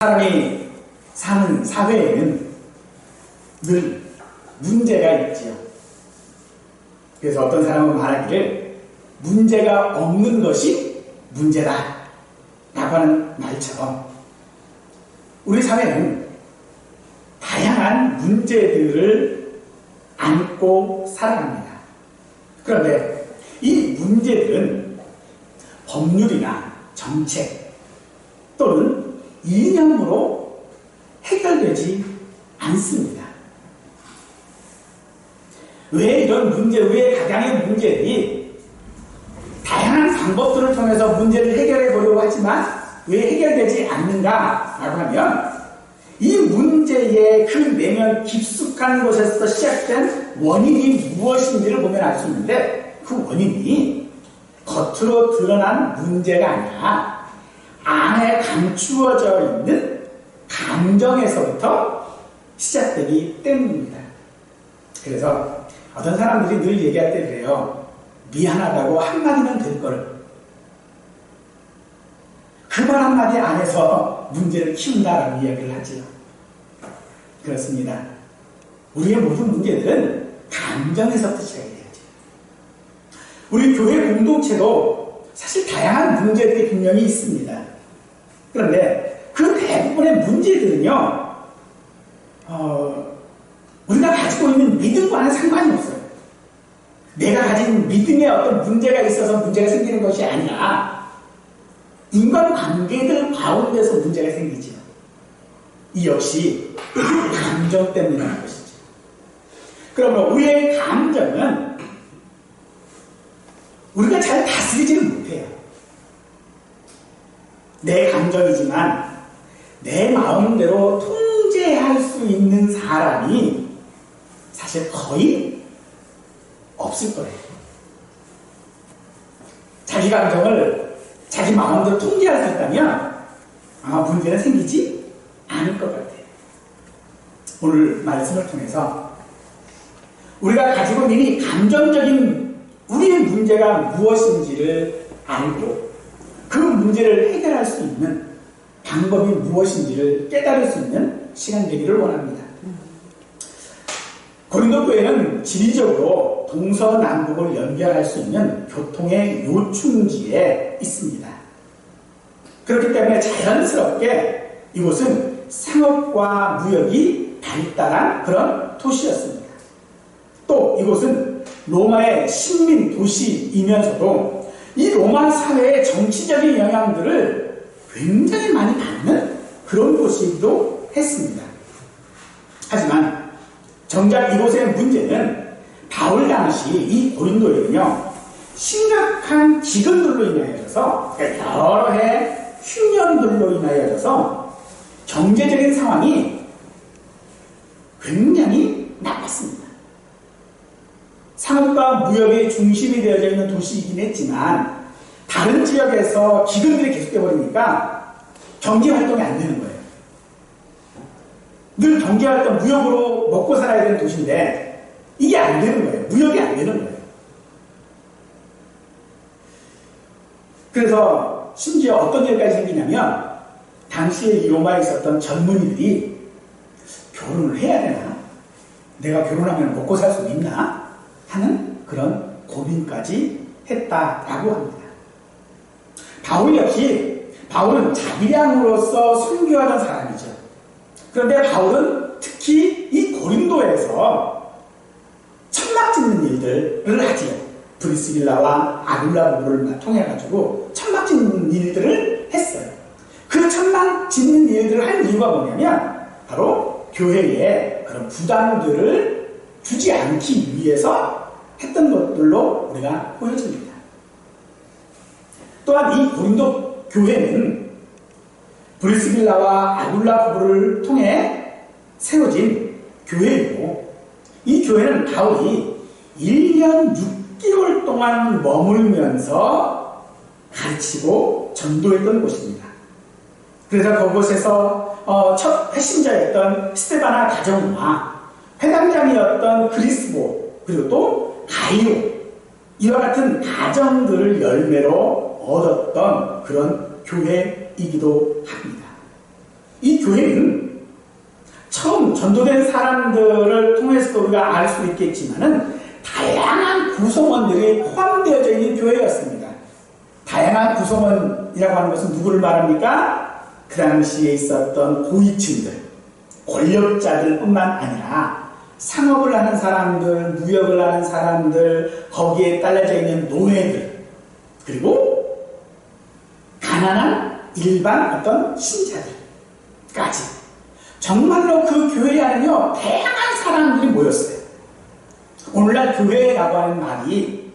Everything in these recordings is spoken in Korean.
사람이 사는 사회에는 늘 문제가 있지요. 그래서 어떤 사람은 말하기를 문제가 없는 것이 문제다 라고 하는 말처럼 우리 사회는 다양한 문제들을 안고 살아갑니다. 그런데 이 문제들은 법률이나 정책 또는 이념으로 해결되지 않습니다. 왜 이런 문제, 왜 각양의 문제들이 다양한 방법들을 통해서 문제를 해결해 보려고 하지만 왜 해결되지 않는가라고 하면 이 문제의 그 내면 깊숙한 곳에서 시작된 원인이 무엇인지를 보면 알 수 있는데 그 원인이 겉으로 드러난 문제가 아니라 안에 감추어져 있는 감정에서부터 시작되기 때문입니다. 그래서 어떤 사람들이 늘 얘기할 때 그래요. 미안하다고 한마디면 될 거를. 그 말 한마디 안에서 문제를 키운다라고 이야기를 하지요. 그렇습니다. 우리의 모든 문제들은 감정에서부터 시작이 되죠. 우리 교회 공동체도 사실 다양한 문제들이 분명히 있습니다. 그런데 그 대부분의 문제들은요, 우리가 가지고 있는 믿음과는 상관이 없어요. 내가 가진 믿음에 어떤 문제가 있어서 문제가 생기는 것이 아니라 인간관계들 가운데서 문제가 생기죠. 이 역시 감정 때문이라는 것이죠. 그러면 우리의 감정은 우리가 잘 다스리지를 못해요. 내 감정이지만 내 마음대로 통제할 수 있는 사람이 사실 거의 없을 거예요. 자기 감정을 자기 마음대로 통제할 수 있다면 아마 문제는 생기지 않을 것 같아요. 오늘 말씀을 통해서 우리가 가지고 있는 이 감정적인 우리의 문제가 무엇인지를 알고 그 문제를 해결할 수 있는 방법이 무엇인지를 깨달을 수 있는 시간 되기를 원합니다. 고린도 교회는 지리적으로 동서남북을 연결할 수 있는 교통의 요충지에 있습니다. 그렇기 때문에 자연스럽게 이곳은 상업과 무역이 발달한 그런 도시였습니다. 또 이곳은 로마의 식민 도시이면서도 이 로마 사회의 정치적인 영향들을 굉장히 많이 받는 그런 곳이기도 했습니다. 하지만 정작 이곳의 문제는 바울 당시 이 고린도에는요, 심각한 기근들로 인하여서 여러 해 흉년들로 인하여서 경제적인 상황이 굉장히 나빴습니다. 상업과 무역의 중심이 되어져 있는 도시이긴 했지만 다른 지역에서 기근들이 계속돼 버리니까 경제활동이 안 되는 거예요. 늘 경제활동, 무역으로 먹고 살아야 되는 도시인데 이게 안 되는 거예요. 무역이 안 되는 거예요. 그래서 심지어 어떤 일까지 생기냐면 당시에 이 로마에 있었던 젊은이들이 결혼을 해야 되나? 내가 결혼하면 먹고 살 수 있나? 하는 그런 고민까지 했다라고 합니다. 바울 역시 바울은 자기량으로서 선교하던 사람이죠. 그런데 바울은 특히 이 고린도에서 천막 짓는 일들을 하지요. 브리스길라와 아굴라 부부를 통해가지고 천막 짓는 일들을 했어요. 그 천막 짓는 일들을 한 이유가 뭐냐면 바로 교회에 그런 부담들을 주지 않기 위해서 했던 것들로 우리가 보여집니다. 또한 이 고린도 교회는 브리스길라와 아굴라 부부를 통해 세워진 교회이고 이 교회는 바울이 1년 6개월 동안 머물면서 가르치고 전도했던 곳입니다. 그래서 그곳에서 첫 회심자였던 스테바나 가정과 회당장이었던 그리스보 그리고 또 가이오 이와 같은 가정들을 열매로 얻었던 그런 교회이기도 합니다. 이 교회는 처음 전도된 사람들을 통해서도 우리가 알 수 있겠지만은 다양한 구성원들이 포함되어져 있는 교회였습니다. 다양한 구성원이라고 하는 것은 누구를 말합니까? 그 당시에 있었던 고위층들, 권력자들 뿐만 아니라 상업을 하는 사람들, 무역을 하는 사람들, 거기에 딸려져 있는 노예들, 그리고 가난한 일반 어떤 신자들까지 정말로 그 교회 안에는요 다양한 사람들이 모였어요. 오늘날 교회라는 말이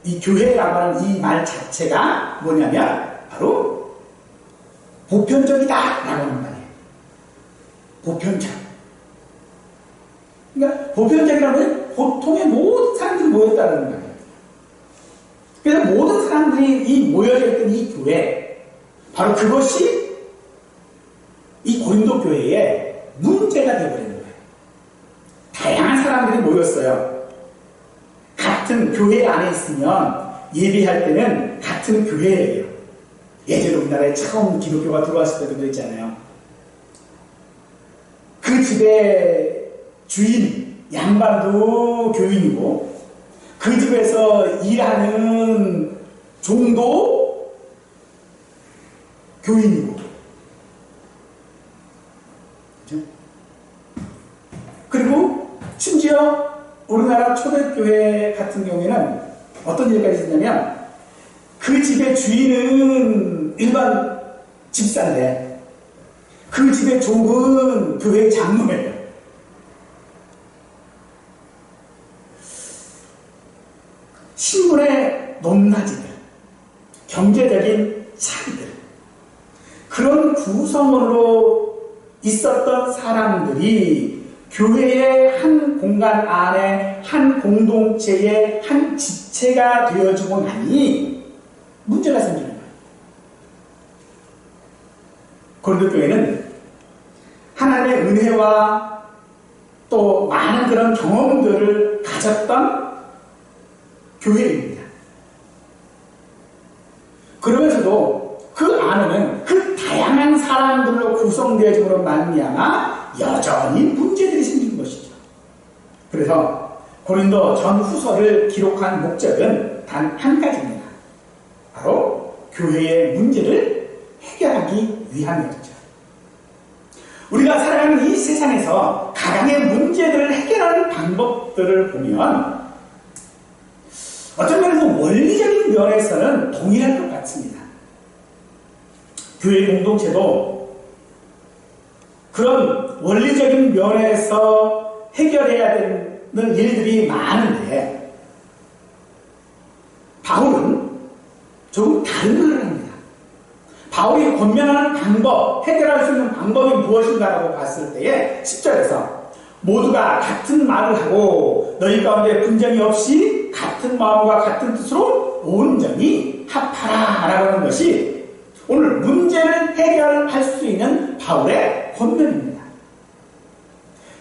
이 교회라고 하는 이 말 자체가 뭐냐면 바로 보편적이다 라고 하는 말이에요. 보편적. 그러니까 보편적이라는 건 보통의 모든 사람들이 모였다는 거예요. 그래서 모든 사람들이 이 모여져 있던 이 교회, 바로 그것이 이 고린도 교회의 문제가 되어버리는 거예요. 다양한 사람들이 모였어요. 같은 교회 안에 있으면 예배할 때는 같은 교회예요. 예전에 우리나라에 처음 기독교가 들어왔을 때도 그랬잖아요. 그 집의 주인, 양반도 교인이고 그 집에서 일하는 종도 교인이고, 그렇죠? 그리고 심지어 우리나라 초대교회 같은 경우에는 어떤 일까지 있었냐면 그 집의 주인은 일반 집사인데 그 집의 종은 교회 장로예요. 신분의 높낮이들, 경제적인 차이들, 그런 구성으로 있었던 사람들이 교회의 한 공간 안에 한 공동체의 한 지체가 되어지고 나니 문제가 생기는 거예요. 고린도 교회는 하나님의 은혜와 또 많은 그런 경험들을 가졌던 교회입니다. 그러면서도 그 안에는 그 다양한 사람들로 구성되어짐으로 말미암아 여전히 문제들이 생긴 것이죠. 그래서 고린도 전후서를 기록한 목적은 단 한 가지입니다. 바로 교회의 문제를 해결하기 위함이었죠. 우리가 살아가는 이 세상에서 가정의 문제들을 해결하는 방법들을 보면 어떤 면에서 원리적인 면에서는 동일할 것 같습니다. 교회 공동체도 그런 원리적인 면에서 해결해야 되는 일들이 많은데 바울은 조금 다른 말을 합니다. 바울이 권면하는 방법, 해결할 수 있는 방법이 무엇인가라고 봤을 때에 10절에서 모두가 같은 말을 하고 너희 가운데 분쟁이 없이 같은 마음과 같은 뜻으로 온전히 합하라 라고 하는 것이 오늘 문제를 해결할 수 있는 바울의 권면입니다.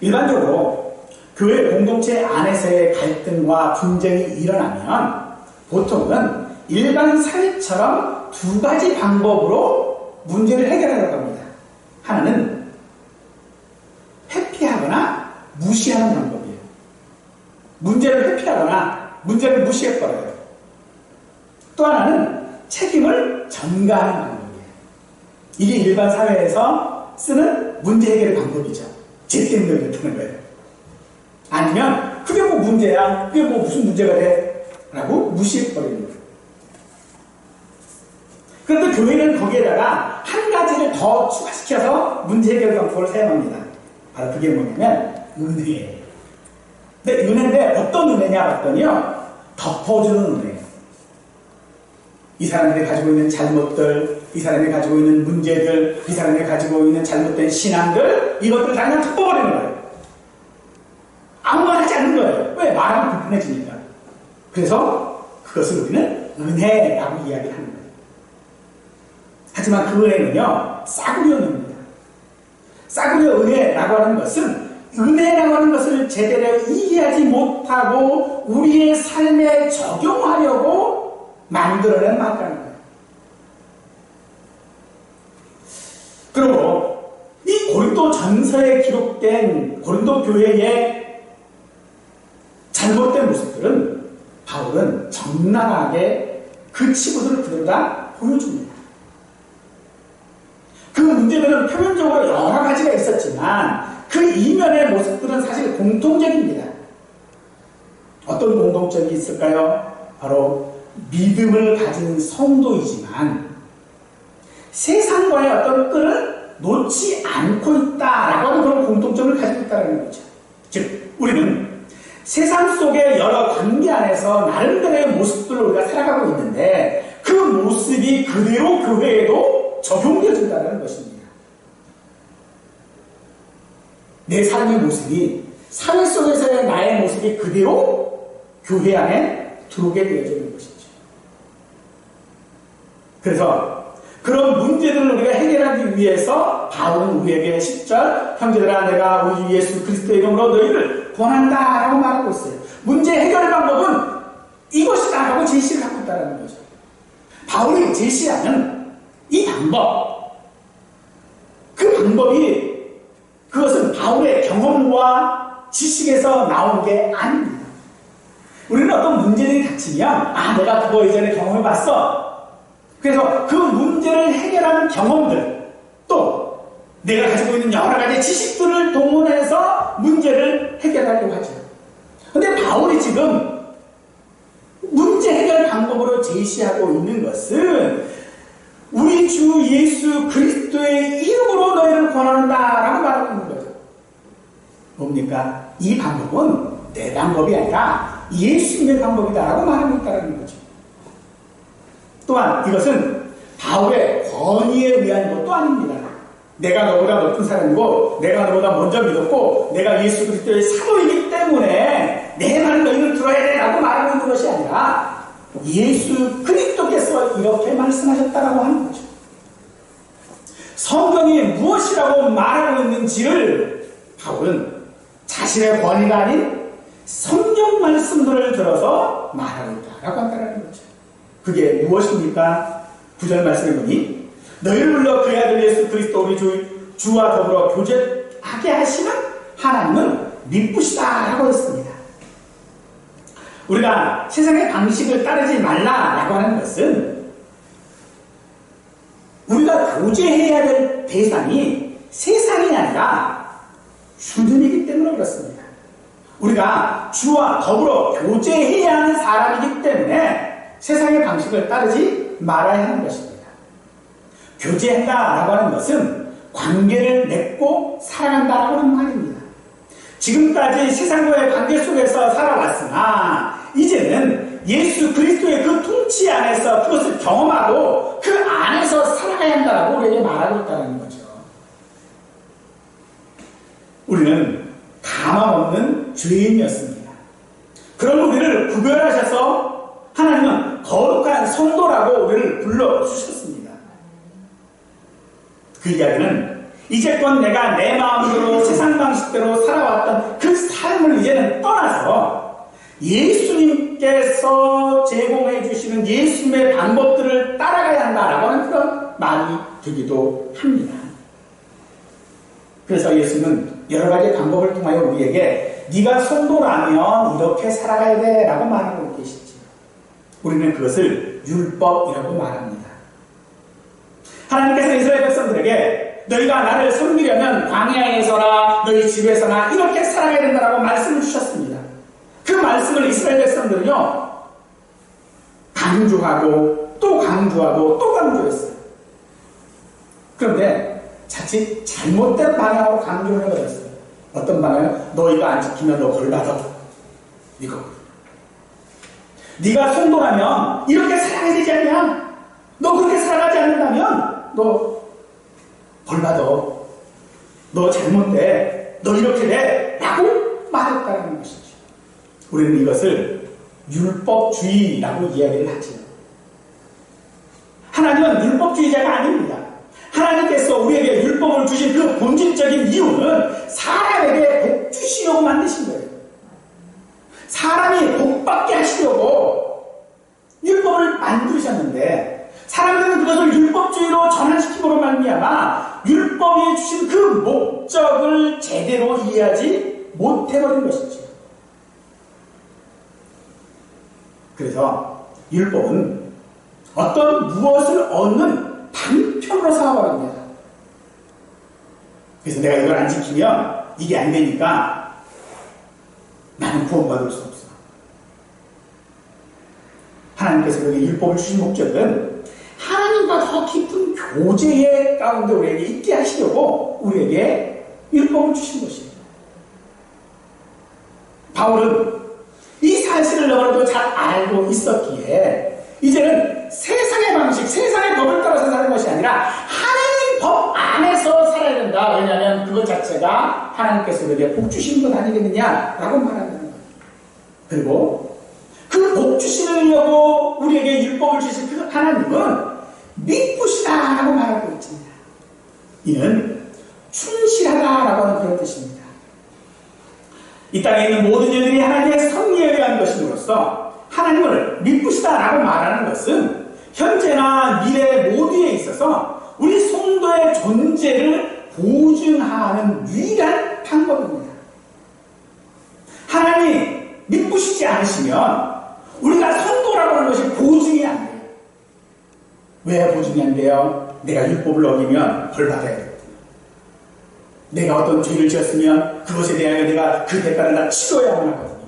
일반적으로 교회 공동체 안에서의 갈등과 분쟁이 일어나면 보통은 일반 사회처럼 두 가지 방법으로 문제를 해결하려고 합니다. 하나는 회피하거나 무시하는 방법이에요. 문제를 회피하거나 문제를 무시해버려요. 또 하나는 책임을 전가하는 방법이에요. 이게 일반 사회에서 쓰는 문제 해결의 방법이죠. 제 때문에 그렇다는 거예요. 아니면 그게 뭐 문제야? 그게 뭐 무슨 문제가 돼? 라고 무시해버리는 거예요. 그런데 교회는 거기에다가 한 가지를 더 추가시켜서 문제 해결 방법을 사용합니다. 바로 그게 뭐냐면 은혜예요. 근데 은혜인데 어떤 은혜냐 봤더니요, 덮어주는 은혜예요. 이 사람들이 가지고 있는 잘못들, 이 사람이 가지고 있는 문제들, 이 사람이 가지고 있는 잘못된 신앙들, 이것들을 다 그냥 덮어버리는 거예요. 아무 말 하지 않는 거예요. 왜? 말하면 불편해지니까. 그래서 그것을 우리는 은혜라고 이야기를 하는 거예요. 하지만 그 은혜는요, 싸구려 은혜입니다. 싸구려 은혜라고 하는 것은 은혜라고 하는 것을 제대로 이해하지 못하고 우리의 삶에 적용하려고 만들어낸 말이라는 거예요. 그리고 이 고린도 전서에 기록된 고린도 교회의 잘못된 모습들은 바울은 적나라하게 그 치부들을 그대로 다 보여줍니다. 그 문제들은 표면적으로 여러 가지가 있었지만 그 이면의 모습들은 사실 공통적입니다. 어떤 공통점이 있을까요? 바로 믿음을 가진 성도이지만 세상과의 어떤 끈을 놓지 않고 있다라고 하는 그런 공통점을 가지고 있다는 거죠. 즉 우리는 세상 속의 여러 관계 안에서 나름대로의 모습들을 우리가 살아가고 있는데 그 모습이 그대로 교회에도 적용되어진다는 것입니다. 내 삶의 모습이 사회 속에서의 나의 모습이 그대로 교회 안에 들어오게 되어지는 것이죠. 그래서 그런 문제들을 우리가 해결하기 위해서 바울은 우리에게 10절 형제들아 내가 우리 주 예수 그리스도의 이름으로 너희를 권한다 라고 말하고 있어요. 문제 해결의 방법은 이것이다 라고 제시를 하고 있다는 거죠. 바울이 제시하는 이 방법, 그 방법이 그것은 바울의 경험과 지식에서 나온 게 아닙니다. 우리는 어떤 문제들이 닥치면 내가 그거 이전에 경험해봤어. 그래서 그 문제를 해결하는 경험들 또 내가 가지고 있는 여러 가지 지식들을 동원해서 문제를 해결하려고 하죠. 그런데 바울이 지금 문제 해결 방법으로 제시하고 있는 것은 우리 주 예수 그리스도의 이름으로 너희를 권한다 라고 말하고 있는 거죠. 뭡니까? 이 방법은 내 방법이 아니라 예수님의 방법이다 라고 말하고 있다는 거죠. 또한 이것은 바울의 권위에 의한 것도 아닙니다. 내가 너보다 높은 사람이고 내가 너보다 먼저 믿었고 내가 예수 그리스도의 사도이기 때문에 내 말을 너희는 들어야 돼 라고 말하고 있는 것이 아니라 예수 그리스도께서 이렇게 말씀하셨다라고 하는 거죠. 성경이 무엇이라고 말하고 있는지를 바울은 자신의 권위가 아닌 성경 말씀들을 들어서 말하고 있다라고 한다는 거죠. 그게 무엇입니까? 9절 말씀해 보니 너희를 불러 그의 아들 예수 그리스도 우리 주와 더불어 교제하게 하시는 하나님은 미쁘시다 라고 했습니다. 우리가 세상의 방식을 따르지 말라라고 하는 것은 우리가 교제해야 될 대상이 세상이 아니라 주님이기 때문에 그렇습니다. 우리가 주와 더불어 교제해야 하는 사람이기 때문에 세상의 방식을 따르지 말아야 하는 것입니다. 교제한다라고 하는 것은 관계를 맺고 살아간다라고 하는 말입니다. 지금까지 세상과의 관계 속에서 살아왔으나 이제는 예수 그리스도의 그 통치 안에서 그것을 경험하고 그 안에서 살아가야 한다라고 우리에게 말하고 있다는 거죠. 우리는 가망 없는 죄인이었습니다. 그런 우리를 구별하셔서 하나님은 거룩한 성도라고 우리를 불러주셨습니다. 그 이야기는 이제껏 내가 내 마음대로 세상 방식대로 살아왔던 그 삶을 이제는 떠나서 예수님께서 제공해 주시는 예수님의 방법들을 따라가야 한다라고 하는 그런 말이 되기도 합니다. 그래서 예수는 여러 가지 방법을 통하여 우리에게 네가 성도라면 이렇게 살아가야 돼 라고 말하고 계시죠. 우리는 그것을 율법이라고 말합니다. 하나님께서 이스라엘 백성들에게 너희가 나를 섬기려면 광야에서나 너희 집에서나 이렇게 살아가야 된다라고 말씀을 주셨습니다. 그 말씀을 이스라엘 백성들은요 강조하고 또 강조하고 또 강조했어요. 그런데 자칫 잘못된 방향으로 강조를 해버렸어요. 어떤 방향? 너희가 안 지키면 너 벌받아. 이거. 네가 성도라면 이렇게 살아야 되지 않냐? 너 그렇게 살아가지 않는다면 너 벌받아. 너 잘못돼. 너 이렇게 돼. 라고 말했다는 것이죠. 우리는 이것을 율법주의라고 이야기를 하죠. 하나님은 율법주의자가 아닙니다. 하나님께서 우리에게 율법을 주신 그 본질적인 이유는 사람에게 복 주시려고 만드신 거예요. 사람이 복받게 하시려고 율법을 만드셨는데 사람들은 그것을 율법주의로 전환시키므로 말미암아 율법 율법이 주신 그 목적을 제대로 이해하지 못해버린 것이죠. 그래서 율법은 어떤 무엇을 얻는 방편으로 삼아버립니다. 그래서 내가 이걸 안 지키면 이게 안 되니까 나는 구원받을 수 없어. 하나님께서 우리에게 율법을 주신 목적은 하나님과 더 깊은 교제의 가운데 우리에게 있게 하시려고 우리에게 율법을 주신 것이에요. 바울은 이 사실을 너무나도 잘 알고 있었기에 이제는 세상의 방식, 세상의 법을 따라서 사는 것이 아니라 하나님 법 안에서 살아야 된다. 왜냐하면 그것 자체가 하나님께서 우리에게 복 주신 것 아니겠느냐라고 말한다는 거예요. 그리고 그 복 주시려고 우리에게 율법을 주신 그 하나님은 미쁘시다라고 말하고 있습니다. 이는 충실하다라고 하는 그런 뜻입니다. 이 땅에 있는 모든 일들이 하나님의 섭리에 의한 것임으로써 하나님을 미쁘시다라고 말하는 것은 현재나 미래 모두에 있어서 우리 성도의 존재를 보증하는 유일한 방법입니다. 하나님이 미쁘시지 않으시면 우리가 성도라고 하는 것이 보증이 안 돼요. 왜 보증이 안 돼요? 내가 율법을 어기면 벌 받아야 돼요. 내가 어떤 죄를 지었으면 그것에 대하여 내가 그 대가를 다 치러야만 하거든요.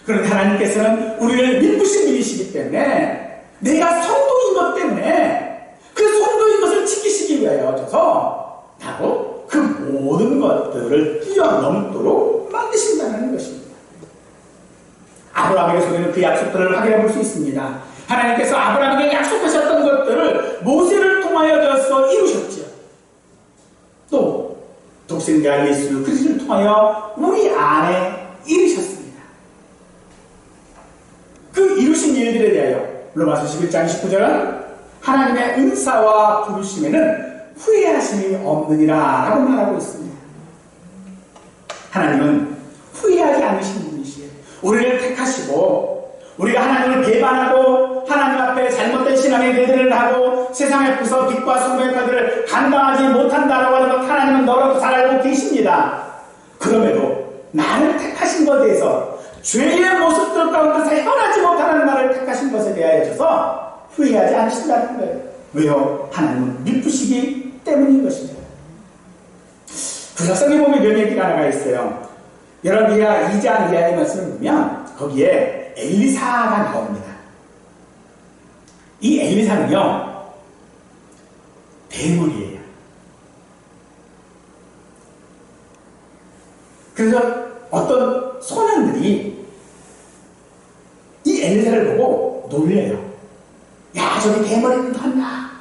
그런데 하나님께서는 우리를 미쁘신 분이시기 때문에 내가 성도인 것 때문에 그 성도인 것을 지키시기 위하여서 바로 그 모든 것들을 뛰어넘도록 만드신다는 것입니다. 아브라함에게 속에는 그 약속들을 확인해 볼 수 있습니다. 하나님께서 아브라함에게 약속하셨던 것들을 모세를 통하여서 이루셨죠. 또 독생자 예수 그리스도를 통하여 우리 안에 이루셨습니다. 그 이루신 일들에 대하여 로마서 11장 19절은 하나님의 은사와 부르심에는 후회하심이 없느니라 라고 말하고 있습니다. 하나님은 후회하지 않으시는 분이시에요. 우리를 택하시고 우리가 하나님을 배반하고 하나님 앞에 잘못된 신앙의 예들을 하고 세상 앞에서 빛과 소금의 까지를 감당하지 못한다라고 하는 것 하나님은 너라도 잘 알고 계십니다. 그럼에도 나를 택하신 것에 대해서 죄의 모습들 가운데서 헤어나지 못하는 나를 택하신 것에 대하여서 후회하지 않으신다는 거예요. 왜요? 하나님은 미쁘시기 때문인 것입니다. 구약성에 보면 이런 얘기가 하나가 있어요. 여러분이야 2장 이하의 말씀을 보면 거기에 엘리사가 나옵니다. 이 엘리사는요 대물이에요. 그래서 어떤 소년들이 이 엘리사를 보고 놀려요. 야 저기 대머리는 던나.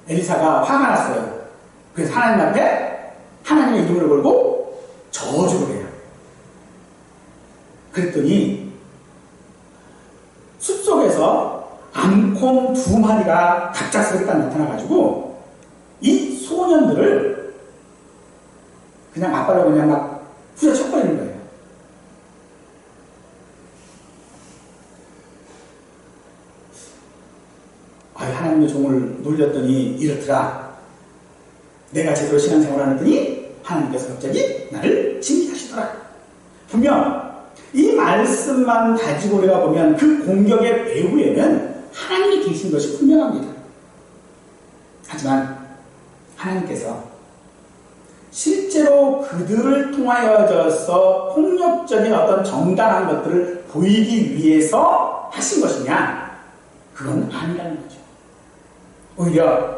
엘리사가 화가 났어요. 그래서 하나님 앞에 하나님의 이름을 걸고 저주를 해요. 그랬더니 숲속에서 암콩 2마리가 갑작스럽게 나타나가지고 이 소년들을 그냥 아빠라고 그냥 막 후려쳐버리는 거예요. 하나님의 종을 놀렸더니 이렇더라. 내가 제대로 신앙생활을 안 했더니 하나님께서 갑자기 나를 징계하시더라. 분명 이 말씀만 가지고 우리가 보면 그 공격의 배후에는 하나님이 계신 것이 분명합니다. 하지만 하나님께서 실제로 그들을 통하여져서 폭력적인 어떤 정당한 것들을 보이기 위해서 하신 것이냐? 그건 아니라는 거죠. 오히려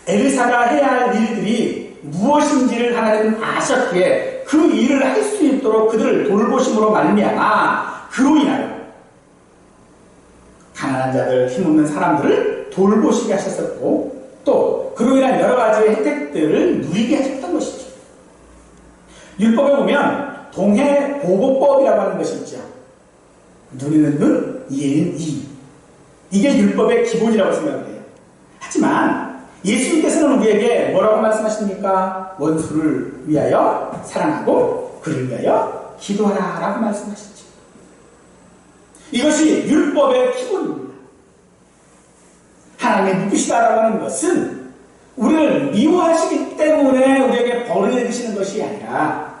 엘리사가 해야 할 일들이 무엇인지를 하나님은 아셨기에 그 일을 할 수 있도록 그들을 돌보심으로 말미암아 그로 인하여 가난한 자들, 힘없는 사람들을 돌보시게 하셨었고 또 그로 인한 여러 가지 혜택들을 누리게 하셨던 것이죠. 율법에 보면 동해보고법이라고 하는 것이 있죠. 눈에는 눈, 이에는 이. 이게 율법의 기본이라고 생각을 해요. 하지만 예수님께서는 우리에게 뭐라고 말씀하십니까? 원수를 위하여 사랑하고 그를 위하여 기도하라 라고 말씀하시죠. 이것이 율법의 기본입니다. 하나님의 누구시다라고 하는 것은 우리를 미워하시기 때문에 우리에게 벌을 내리시는 것이 아니라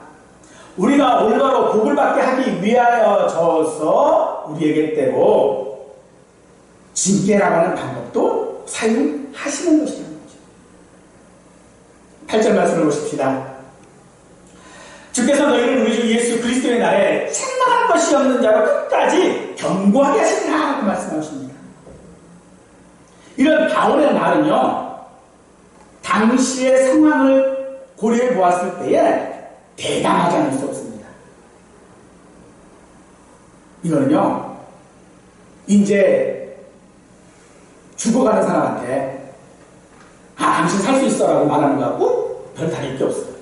우리가 올바로 복을 받게 하기 위하여져서 우리에게 때로 징계라고 하는 방법도 사용하시는 것이라는 거죠. 8절 말씀을 보십시다. 주께서 너희를 우리 주 예수 그리스도의 날에 책망할 것이 없는 자로 끝까지 견고하게 하시리라 라고 말씀하십니다. 이런 바울의 말은요, 당시의 상황을 고려해 보았을 때에 대담하지 않을 수 없습니다. 이거는요, 이제 죽어가는 사람한테 당신 살 수 있어 라고 말하는 거하고 별 다를 게 없어요.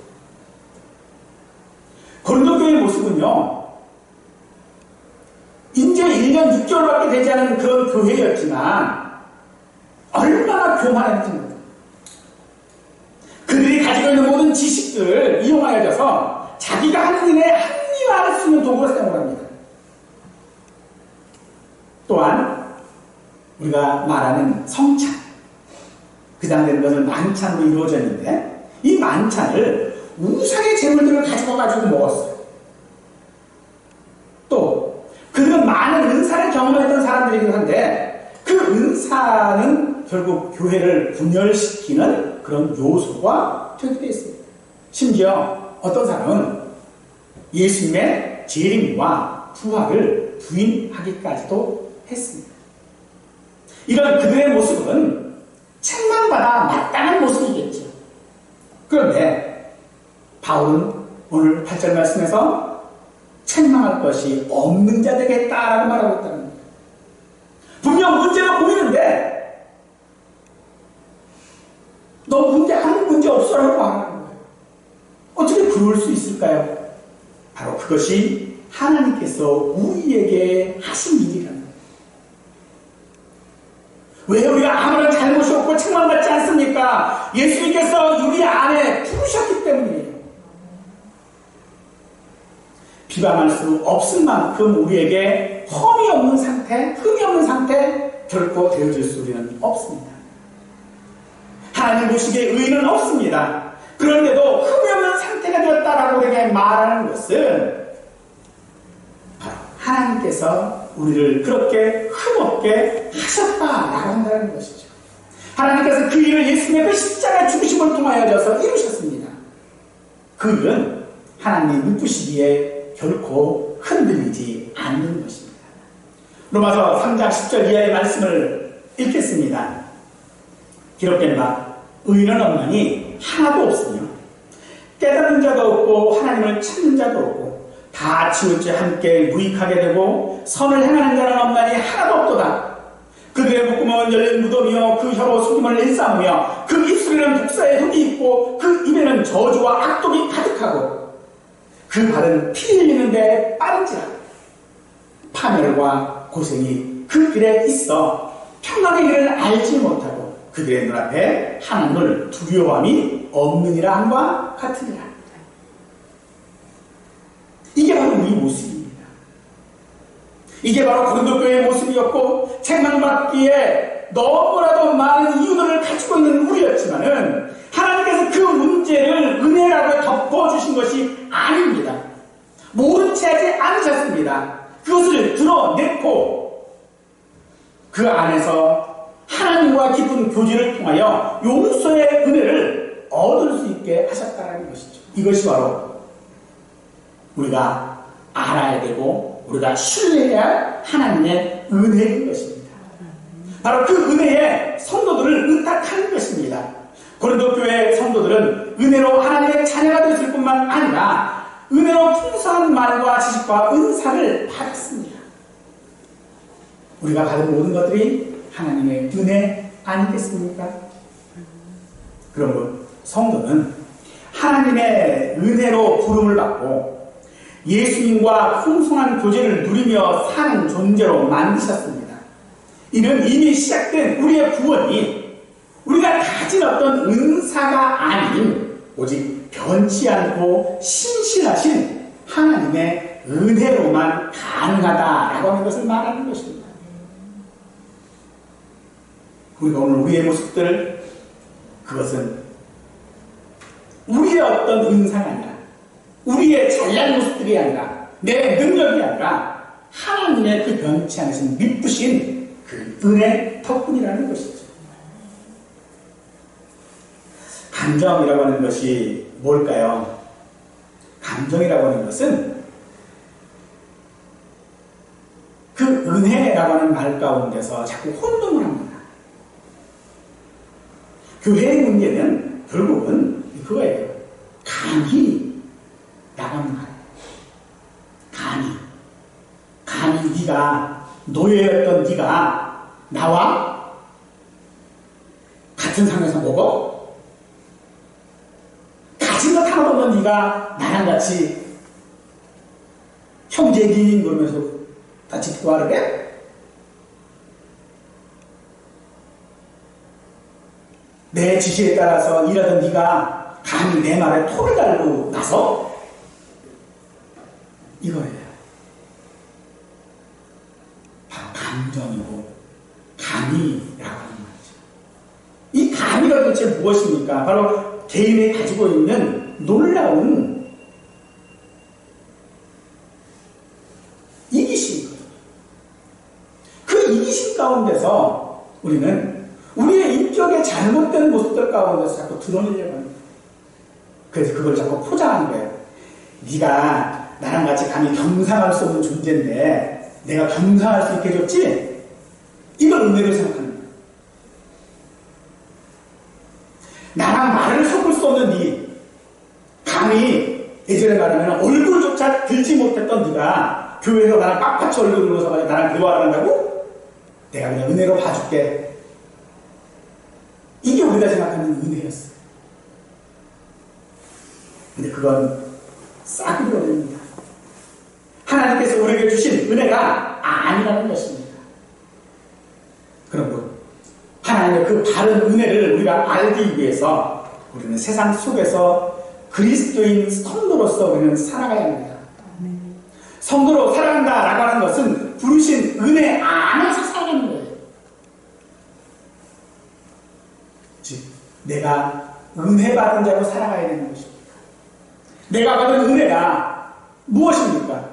고린도 교회의 모습은요, 이제 1년 6개월밖에 되지 않은 그런 교회였지만 얼마나 교만했는지 모릅니다. 그들이 가지고 있는 모든 지식들을 이용하여져서 자기가 하는 일에 합리화할 수 있는 도구로 사용을 합니다. 또한 우리가 말하는 성찬, 그 당시에는 것은 만찬으로 이루어졌는데 이 만찬을 우상의 재물들을 가지고 먹었어요. 또 그들은 많은 은사를 경험했던 사람들이긴 한데 그 은사는 결국 교회를 분열시키는 그런 요소가 되게 있습니다. 심지어 어떤 사람은 예수님의 재림과 부활을 부인하기까지도 했습니다. 이런 그들의 모습은 책망받아 마땅한 모습이겠죠. 그런데 바울은 오늘 8절 말씀에서 책망할 것이 없는 자 되겠다라고 말하고 있다는 겁니다. 분명 문제가 보이는데 너 아무 문제 없어라고 말하는 거예요. 어떻게 그럴 수 있을까요? 바로 그것이 하나님께서 우리에게 하신 일이라는 거예요. 왜 우리가 아무런 잘못이 없고 책망받지 않습니까? 예수님께서 우리 안에 부르셨기 때문이에요. 비방할 수 없을 만큼 우리에게 흠이 없는 상태 결코 되어질 수는 없습니다. 하나님 보시기에 의인은 없습니다. 그런데도 흠이 없는 상태가 되었다라고 우리에게 말하는 것은 바로 하나님께서 우리를 그렇게 흠없게 하셨다라고 한다는 것이죠. 하나님께서 그 일을 예수님의 그 십자가 죽으심을 통하여져서 이루셨습니다. 그 일은 하나님 눈부시기에 결코 흔들리지 않는 것입니다. 로마서 3장 10절 이하의 말씀을 읽겠습니다. 기록된 바 의인은 없나니 하나도 없으며 깨닫는 자도 없고 하나님을 찾는 자도 없고 다 치우쳐 함께 무익하게 되고 선을 행하는 자는 없나니 하나도 없도다. 그들의 목구멍은 열린 무덤이요 그 혀로 속임을 일삼으며 그 입술에는 독사의 독이 있고 그 입에는 저주와 악독이 가득하고 그 발은 피 흘리는데 빠른지라. 파멸과 고생이 그 길에 있어 평강의 길을 알지 못하고 그들의 눈앞에 하나님을 두려워함이 없느니라 함과 같으니라. 이게 바로 우리 모습입니다. 이게 바로 고린도 교회의 모습이었고 책망받기에 너무나도 많은 이유들을 가지고 있는 우리였지만은 하나님께서 그 문제를 은혜라고 덮어주신 것이 아닙니다. 모른 채 하지 않으셨습니다. 그것을 드러냈고 그 안에서 하나님과 깊은 교제를 통하여 용서의 은혜를 얻을 수 있게 하셨다는 것이죠. 이것이 바로 우리가 알아야 되고 우리가 신뢰해야 할 하나님의 은혜인 것입니다. 바로 그 은혜에 성도들을 의탁하는 것입니다. 고린도 교회 성도들은 은혜로 하나님의 자녀가 되었을 뿐만 아니라 은혜로 풍성한 말과 지식과 은사를 받았습니다. 우리가 받은 모든 것들이 하나님의 은혜 아니겠습니까? 그러므로 성도는 하나님의 은혜로 부름을 받고 예수님과 풍성한 교제를 누리며 사는 존재로 만드셨습니다. 이는 이미 시작된 우리의 구원이 우리가 가진 어떤 은사가 아닌 오직 변치 않고 신실하신 하나님의 은혜로만 가능하다라고 하는 것을 말하는 것입니다. 우리가 오늘 우리의 모습들 그것은 우리의 어떤 은사가 아니라, 우리의 잘난 모습들이 아니라, 내 능력이 아니라 하나님의 그 변치 않으신 미쁘신 그 은혜 덕분이라는 것이죠. 감정이라고 하는 것이 뭘까요? 감정이라고 하는 것은 그 은혜라고 하는 말 가운데서 자꾸 혼동을 합니다. 교회의 문제는 결국은 그거예요. 감히 나가는 거예요. 감히 네가 노예였던 네가 나와 같은 상에서 먹어? 가진 것 하나도 없는 네가 나랑 같이 형제긴 그러면서 같이 대화를 해? 내 지시에 따라서 일하던 네가 감히 내 말에 토를 달고 나서 이거예요. 바로 감정이고 감이라고 하는 거죠. 이 감이가 도대체 무엇입니까? 바로 개인이 가지고 있는 놀라운 이기심이거든요. 그 이기심 가운데서 우리는 우리의 인격의 잘못된 모습들 가운데서 자꾸 드러내려고 합니다. 그래서 그걸 자꾸 포장하는 거예요. 네가 나랑 같이 감히 경상할 수 없는 존재인데 내가 경상할 수 있게 해줬지? 이걸 은혜로 생각하는 거예요. 나랑 말을 섞을 수 없는 네, 감히 예전에 말하면 얼굴조차 들지 못했던 네가 교회에서 나랑 빡빡이 얼굴 들어서 나랑 대화를 한다고? 내가 그냥 은혜로 봐줄게. 이게 우리가 생각하는 은혜였어요. 근데 그건 싸구려 됩니다. 하나님께서 우리에게 주신 은혜가 아니라는 것입니다. 그러므로 하나님의 그 바른 은혜를 우리가 알기 위해서 우리는 세상 속에서 그리스도인 성도로서 우리는 살아가야 합니다. 성도로 살아간다라고 하는 것은 부르신 은혜 안에서 살아가는 거예요. 즉, 내가 은혜 받은 자로 살아가야 되는 것입니다. 내가 받은 은혜가 무엇입니까?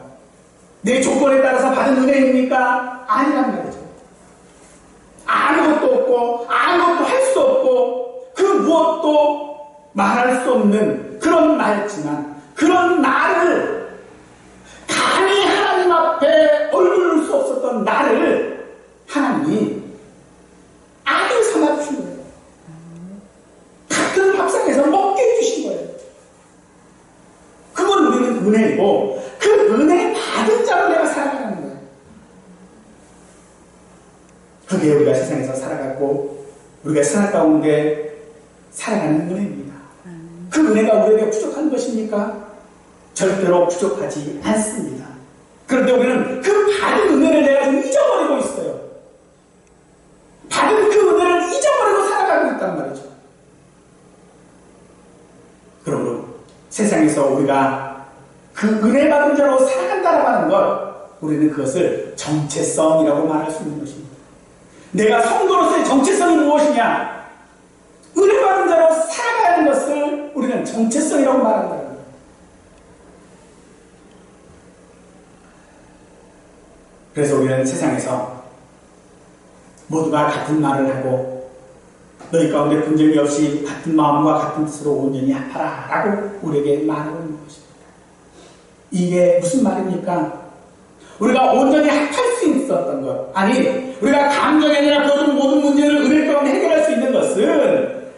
내 조건에 따라서 받은 은혜입니까? 아니란 말이죠. 아무것도 없고 아무것도 할 수 없고 그 무엇도 말할 수 없는 그런 나였지만 그런 나를 감히 하나님 앞에 얼굴 수 없었던 나를 하나님이 아들 삼아주신 거예요. 같은 밥상에서 먹게 해주신 거예요. 그건 우리는 은혜이고 그 은혜 받은 자로 내가 살아가는 거예요. 그게 우리가 세상에서 살아갔고 우리가 세상 가운데 살아가는 은혜입니다. 그 은혜가 우리에게 부족한 것입니까? 절대로 부족하지 않습니다. 그런데 우리는 그 받은 은혜를 내가 좀 잊어버리고 있어요. 받은 그 은혜를 잊어버리고 살아가고 있단 말이죠. 그러므로 세상에서 우리가 그 은혜 받은 자로 살아간다라고 하는 것, 우리는 그것을 정체성이라고 말할 수 있는 것입니다. 내가 성도로서의 정체성이 무엇이냐? 은혜 받은 자로 살아가야 하는 것을 우리는 정체성이라고 말한다는 거예요. 그래서 우리는 세상에서 모두가 같은 말을 하고 너희 가운데 분쟁이 없이 같은 마음과 같은 뜻으로 온전히 하라 라고 우리에게 말하고 있는 것입니다. 이게 무슨 말입니까? 우리가 온전히 합할 수 있었던 것, 아니 우리가 감정이 아니라 모든 문제를 은혜 가운데 해결할 수 있는 것은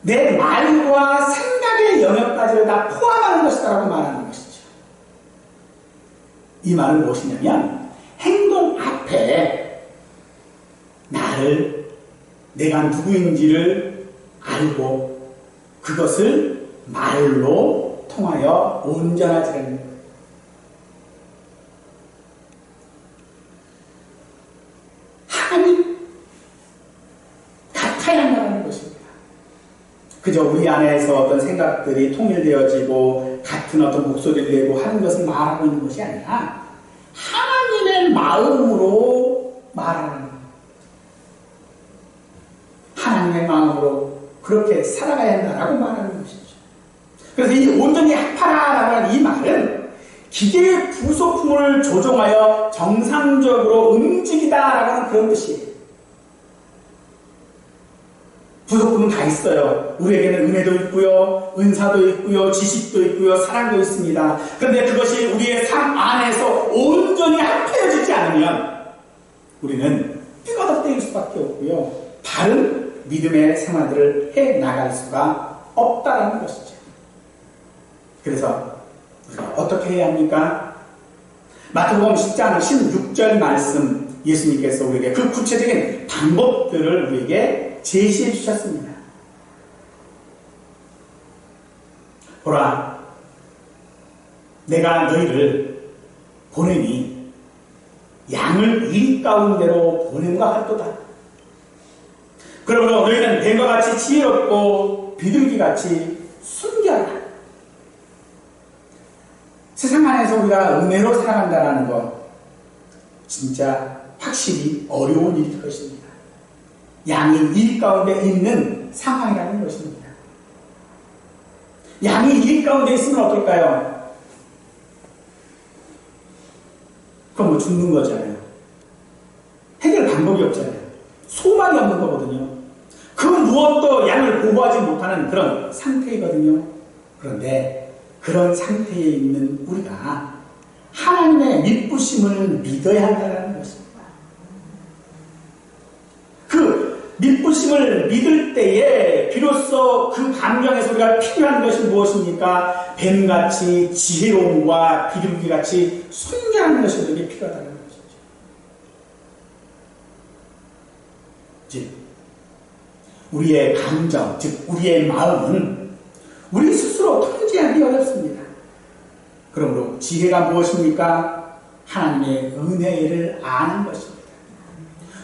내 말과 생각의 영역까지를 다 포함하는 것이다라고 말하는 것이죠. 이 말은 무엇이냐면 행동 앞에 나를 내가 누구인지를 알고 그것을 말로 통하여 온전하지라는 거예요. 하나님 같아야 한다는 것입니다. 그저 우리 안에서 어떤 생각들이 통일되어지고 같은 어떤 목소리를 내고 하는 것을 말하고 있는 것이 아니라 하나님의 마음으로 말하는 거예요. 하나님의 마음으로 그렇게 살아가야 한다라고 말하는 것이죠. 그래서 이 온전히 합하라라고 하는 이 말은 기계의 부속품을 조종하여 정상적으로 움직이다라고 하는 그런 뜻이에요. 부속품은 다 있어요. 우리에게는 은혜도 있고요, 은사도 있고요, 지식도 있고요, 사랑도 있습니다. 그런데 그것이 우리의 삶 안에서 온전히 합해지지 않으면 우리는 삐거덕대일 수밖에 없고요, 다른 믿음의 생활들을 해나갈 수가 없다라는 것이죠. 그래서 우리가 어떻게 해야 합니까? 마태복음 10장 16절 말씀, 예수님께서 우리에게 그 구체적인 방법들을 우리에게 제시해 주셨습니다. 보라, 내가 너희를 보내니 양을 일 가운데로 보냄과 같도다. 그러므로 너희는 뱀과 같이 지혜롭고 비둘기같이 순결하라. 세상 안에서 우리가 은혜로 살아간다는 것, 진짜 확실히 어려운 일일 것입니다. 양이 일 가운데 있는 상황이라는 것입니다. 양이 일 가운데 있으면 어떨까요? 그럼 뭐 죽는 거잖아요. 해결 방법이 없잖아요. 소망이 없는 거거든요. 그 무엇도 양을 보호하지 못하는 그런 상태이거든요. 그런데 그런 상태에 있는 우리가 하나님의 믿부심을 믿어야 한다는 것입니다. 그 믿부심을 믿을 때에 비로소 그 감정에서 우리가 필요한 것이 무엇입니까? 뱀같이 지혜로움과 비둘기같이 순결한 것이 우리에게 필요하다는 것이죠. 즉, 우리의 감정, 즉 우리의 마음은 우리 스스로 통제하기 어렵습니다. 그러므로 지혜가 무엇입니까? 하나님의 은혜를 아는 것입니다.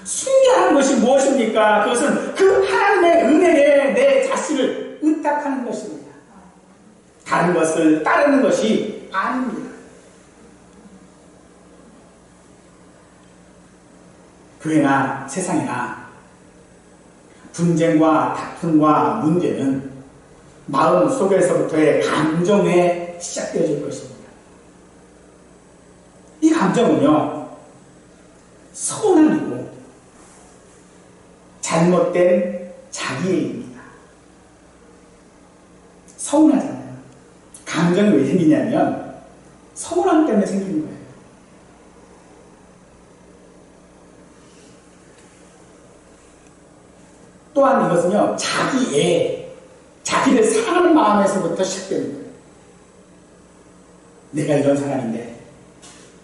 순결한 것이 무엇입니까? 그것은 그 하나님의 은혜에 내 자신을 의탁하는 것입니다. 다른 것을 따르는 것이 아닙니다. 교회나 세상이나 분쟁과 다툼과 문제는 마음 속에서부터의 감정에 시작되어질 것입니다. 이 감정은요, 서운함이고 잘못된 자기애입니다. 서운하잖아요. 감정이 왜 생기냐면 서운함 때문에 생기는 거예요. 또한 이것은요, 자기애, 자기를 사랑하는 마음에서부터 시작되는 거예요. 내가 이런 사람인데,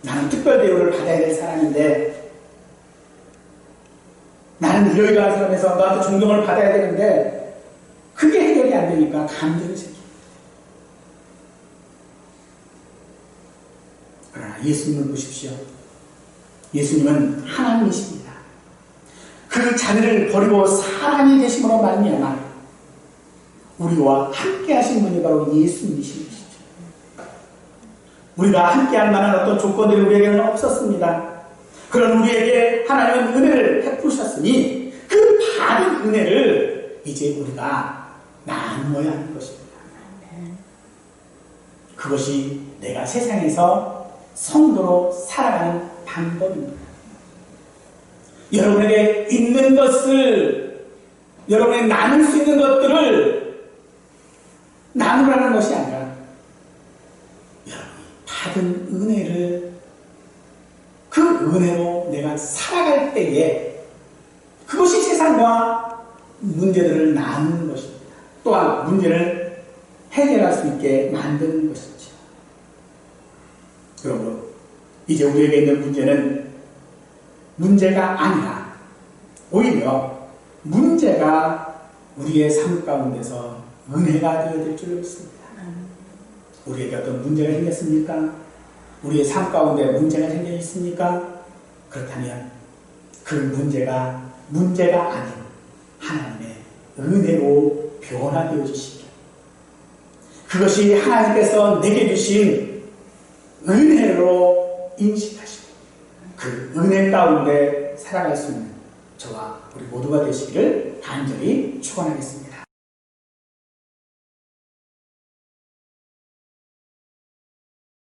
나는 특별 대우를 받아야 될 사람인데, 나는 이러이러한 사람에서 너한테 존경을 받아야 되는데 그게 해결이 안 되니까 감정이 생깁니다. 그러나 예수님을 보십시오. 예수님은 하나님이십니다. 그 자비를 버리고 사람이 되심으로 말미암아 우리와 함께 하신 분이 바로 예수님이신 것이죠. 우리가 함께 할 만한 어떤 조건들이 우리에게는 없었습니다. 그런 우리에게 하나님은 은혜를 베푸셨으니 그 받은 은혜를 이제 우리가 나누어야 하는 것입니다. 그것이 내가 세상에서 성도로 살아가는 방법입니다. 여러분에게 있는 것을, 여러분이 나눌 수 있는 것들을 나누라는 것이 아니라 여러분이 받은 은혜를, 그 은혜로 내가 살아갈 때에 그것이 세상과 문제들을 나누는 것입니다. 또한 문제를 해결할 수 있게 만드는 것이죠. 그러므로 이제 우리에게 있는 문제는 문제가 아니라 오히려 문제가 우리의 삶 가운데서 은혜가 되어질 줄 믿습니다. 우리에게 어떤 문제가 생겼습니까? 우리의 삶 가운데 문제가 생겨 있습니까? 그렇다면 그 문제가 아닌 하나님의 은혜로 변화되어 주시기, 그것이 하나님께서 내게 주신 은혜로 인식하시고 그 은혜 가운데 살아갈 수 있는 저와 우리 모두가 되시기를 간절히 축원하겠습니다.